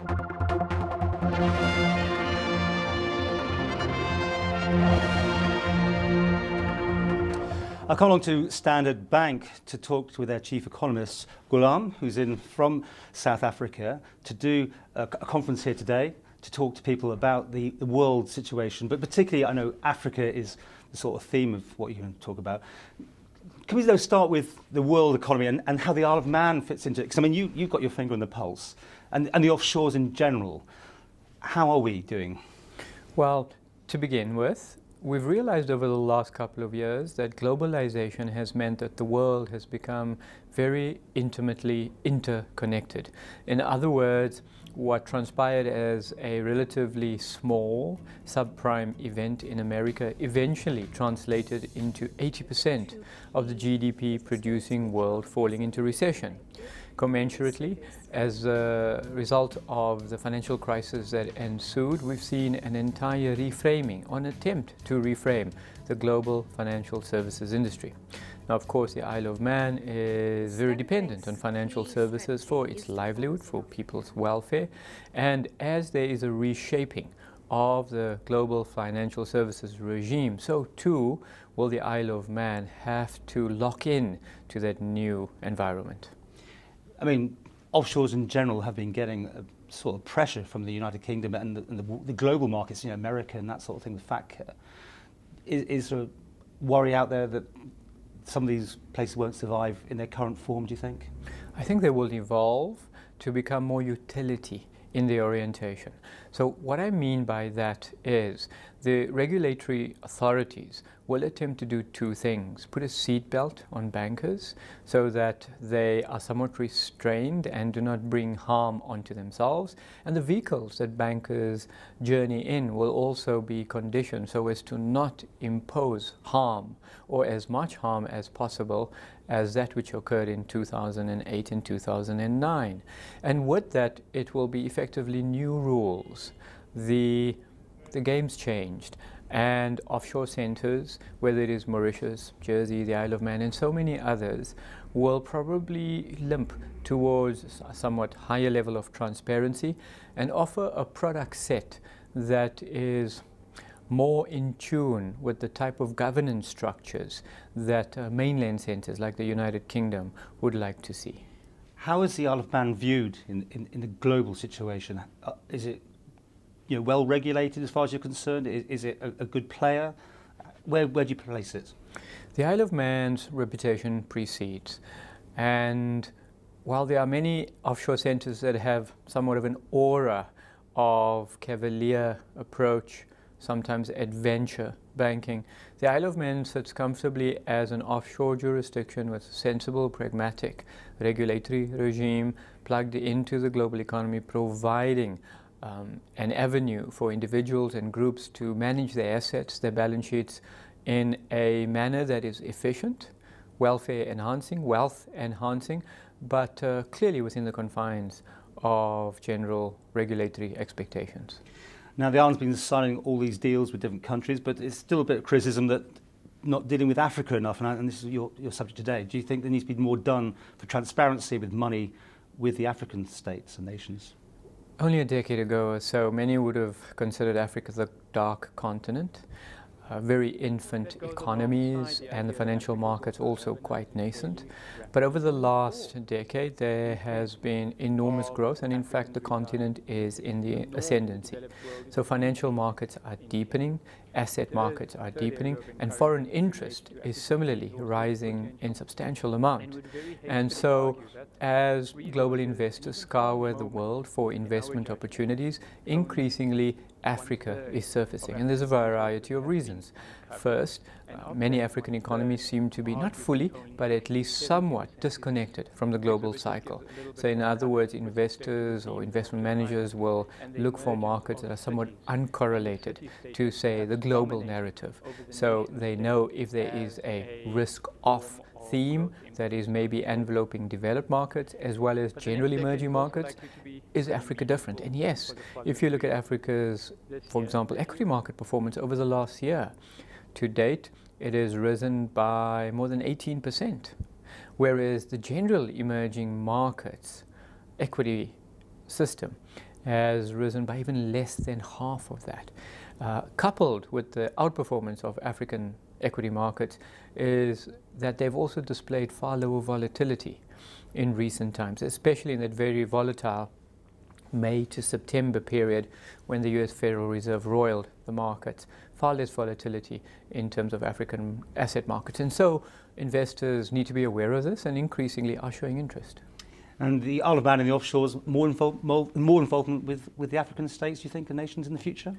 I'll come along to Standard Bank to talk with their chief economist, Goolam, who's in from South Africa, to do a conference here today to talk to people about the world situation. But particularly, I know Africa is the sort of theme of what you're going to talk about. Can we though start with the world economy and how the Isle of Man fits into it? Because I mean, you've got your finger on the pulse, and the offshores in general. How are we doing? Well, to begin with, we've realized over the last couple of years that globalization has meant that the world has become very intimately interconnected. In other words, what transpired as a relatively small subprime event in America eventually translated into 80% of the GDP producing world falling into recession. Commensurately, as a result of the financial crisis that ensued, we've seen an entire reframing, or an attempt to reframe the global financial services industry. Now, of course, the Isle of Man is very dependent on financial services for its livelihood, for people's welfare, and as there is a reshaping of the global financial services regime, so too will the Isle of Man have to lock in to that new environment. I mean, offshores in general have been getting a sort of pressure from the United Kingdom and the global markets, you know, America and that sort of thing, the FATCA. Is there a worry out there that some of these places won't survive in their current form, do you think? I think they will evolve to become more utility in their orientation. So what I mean by that is the regulatory authorities will attempt to do two things: put a seatbelt on bankers so that they are somewhat restrained and do not bring harm onto themselves, and the vehicles that bankers journey in will also be conditioned so as to not impose harm, or as much harm as possible, as that which occurred in 2008 and 2009. And with that, it will be effectively new rules. The game's changed, and offshore centers, whether it is Mauritius, Jersey, the Isle of Man, and so many others, will probably limp towards a somewhat higher level of transparency and offer a product set that is more in tune with the type of governance structures that mainland centers like the United Kingdom would like to see. How is the Isle of Man viewed in the global situation? Is it well regulated as far as you're concerned? Is it a good player? Where do you place it? The Isle of Man's reputation precedes, and while there are many offshore centers that have somewhat of an aura of cavalier approach, sometimes adventure banking, the Isle of Man sits comfortably as an offshore jurisdiction with a sensible, pragmatic regulatory regime plugged into the global economy, providing an avenue for individuals and groups to manage their assets, their balance sheets, in a manner that is efficient, welfare enhancing, wealth enhancing, but clearly within the confines of general regulatory expectations. Now, the island's been signing all these deals with different countries, but it's still a bit of criticism that not dealing with Africa enough, and this is your subject today. Do you think there needs to be more done for transparency with money with the African states and nations? Only a decade ago or so, many would have considered Africa the dark continent. Very infant economies, and the financial markets also quite nascent. But over the last decade, there has been enormous growth, and in fact, the continent is in the ascendancy. So financial markets are deepening, asset markets are deepening, and foreign interest is similarly rising in substantial amount. And so, as global investors scour the world for investment opportunities, increasingly Africa is surfacing, and there's a variety of reasons. First, many African economies seem to be not fully, but at least somewhat disconnected from the global cycle. So in other words, investors or investment managers will look for markets that are somewhat uncorrelated to, say, the global narrative. So they know if there is a risk-off theme that is maybe enveloping developed markets as well as general emerging markets. Is Africa different? And yes, if you look at Africa's, for example, equity market performance over the last year, to date, it has risen by more than 18%, whereas the general emerging markets equity system has risen by even less than half of that. Coupled with the outperformance of African equity markets is that they've also displayed far lower volatility in recent times, especially in that very volatile May to September period when the US Federal Reserve roiled the markets. Far less volatility in terms of African asset markets. And so investors need to be aware of this and increasingly are showing interest. And the Isle of Man and the offshores, more involvement with the African states, do you think, and nations in the future?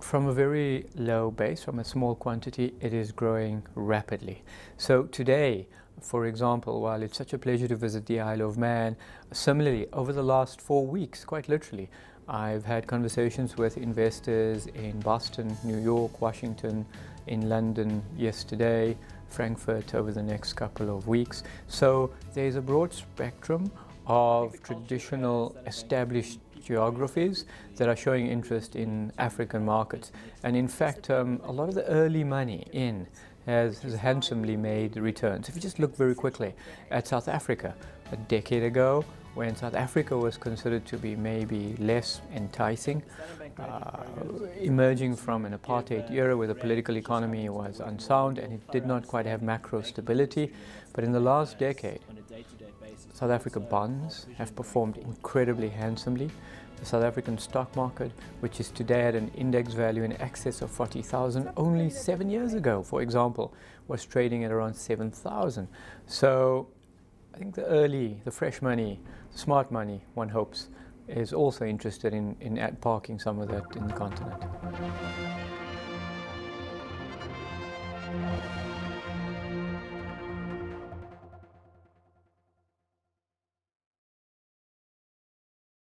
From a very low base, from a small quantity, it is growing rapidly. So today, for example, while it's such a pleasure to visit the Isle of Man, similarly, over the last 4 weeks, quite literally, I've had conversations with investors in Boston, New York, Washington, in London yesterday, Frankfurt over the next couple of weeks. So there's a broad spectrum of traditional established geographies that are showing interest in African markets. And in fact, a lot of the early money in has handsomely made returns. If you just look very quickly at South Africa, a decade ago, when South Africa was considered to be maybe less enticing, emerging from an apartheid era where the political economy was unsound and it did not quite have macro stability. But in the last decade, South Africa bonds have performed incredibly handsomely. The South African stock market, which is today at an index value in excess of 40,000, only 7 years ago, for example, was trading at around 7,000. So I think the fresh money, the smart money, one hopes, is also interested in parking some of that in the continent.